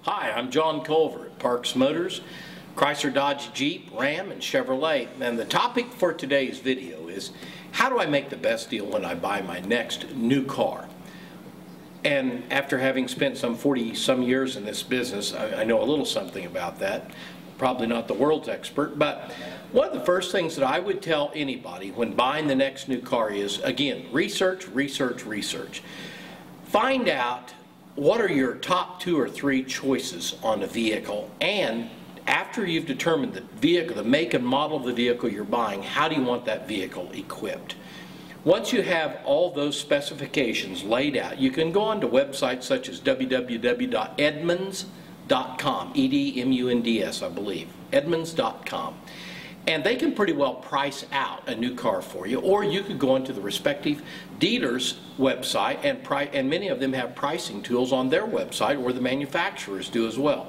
Hi, I'm John Culver at Parks Motors, Chrysler, Dodge, Jeep, Ram, and Chevrolet. And the topic for today's video is, how do I make the best deal when I buy my next new car? And after having spent some 40-some years in this business, I know a little something about that. Probably not the world's expert, but one of the first things that I would tell anybody when buying the next new car is, again, research, research, research. Find out what are your top 2 or 3 choices on a vehicle, and after you've determined the vehicle, the make and model of the vehicle you're buying, how do you want that vehicle equipped? Once you have all those specifications laid out, you can go on to websites such as www.edmunds.com, E-D-M-U-N-D-S, I believe, edmunds.com. And they can pretty well price out a new car for you, or you could go onto the respective dealer's website, and many of them have pricing tools on their website, or the manufacturers do as well.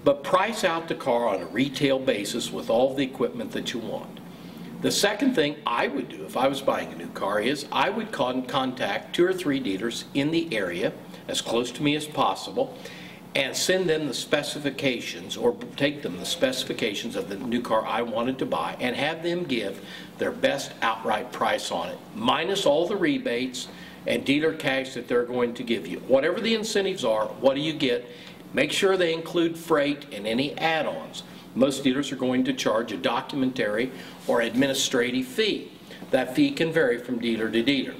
But price out the car on a retail basis with all the equipment that you want. The second thing I would do if I was buying a new car is I would contact 2 or 3 dealers in the area, as close to me as possible, and send them the specifications, or take them the specifications of the new car I wanted to buy, and have them give their best outright price on it, minus all the rebates and dealer cash that they're going to give you. Whatever the incentives are, what do you get? Make sure they include freight and any add-ons. Most dealers are going to charge a documentary or administrative fee. That fee can vary from dealer to dealer.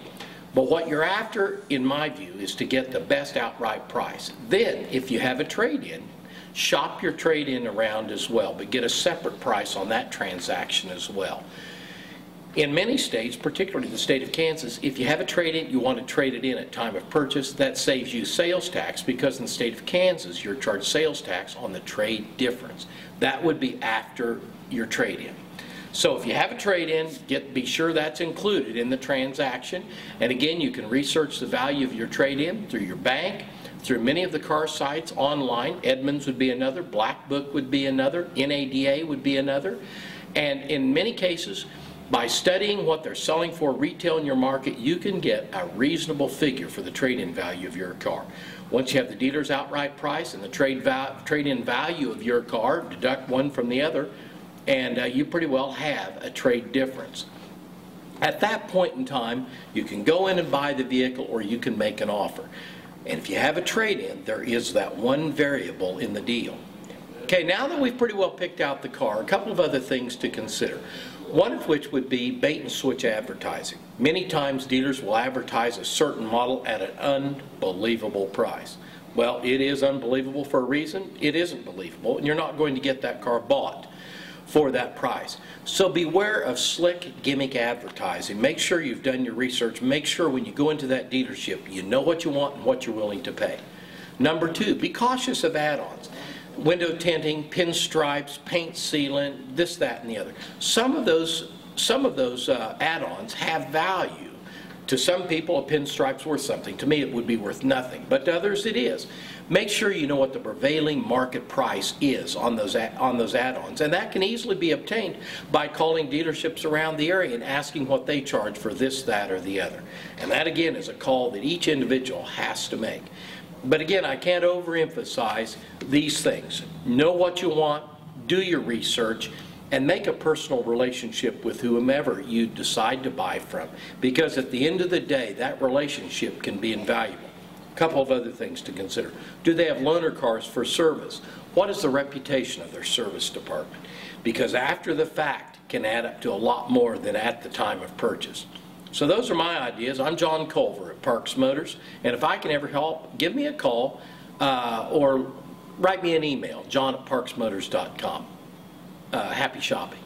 But what you're after, in my view, is to get the best outright price. Then, if you have a trade-in, shop your trade-in around as well, but get a separate price on that transaction as well. In many states, particularly the state of Kansas, if you have a trade-in, you want to trade it in at time of purchase. That saves you sales tax, because in the state of Kansas, you're charged sales tax on the trade difference. That would be after your trade-in. So if you have a trade-in, be sure that's included in the transaction. And again, you can research the value of your trade-in through your bank, through many of the car sites online. Edmunds would be another, Black Book would be another, NADA would be another. And in many cases, by studying what they're selling for retail in your market, you can get a reasonable figure for the trade-in value of your car. Once you have the dealer's outright price and the trade-in value of your car, deduct one from the other, and you pretty well have a trade difference. At that point in time, you can go in and buy the vehicle, or you can make an offer. And if you have a trade-in, there is that one variable in the deal. Okay, now that we've pretty well picked out the car, a couple of other things to consider. One of which would be bait and switch advertising. Many times dealers will advertise a certain model at an unbelievable price. Well, it is unbelievable for a reason. It isn't believable, and you're not going to get that car bought for that price. So beware of slick gimmick advertising. Make sure you've done your research. Make sure when you go into that dealership, you know what you want and what you're willing to pay. Number 2, be cautious of add-ons. Window tinting, pinstripes, paint sealant, this, that, and the other. Some of those add-ons have value. To some people, a pinstripe's worth something. To me, it would be worth nothing. But to others, it is. Make sure you know what the prevailing market price is on those add-ons. And that can easily be obtained by calling dealerships around the area and asking what they charge for this, that, or the other. And that, again, is a call that each individual has to make. But again, I can't overemphasize these things. Know what you want, do your research, and make a personal relationship with whomever you decide to buy from. Because at the end of the day, that relationship can be invaluable. A couple of other things to consider. Do they have loaner cars for service? What is the reputation of their service department? Because after the fact can add up to a lot more than at the time of purchase. So those are my ideas. I'm John Culver at Parks Motors, and if I can ever help, give me a call or write me an email, john@parksmotors.com. Happy shopping.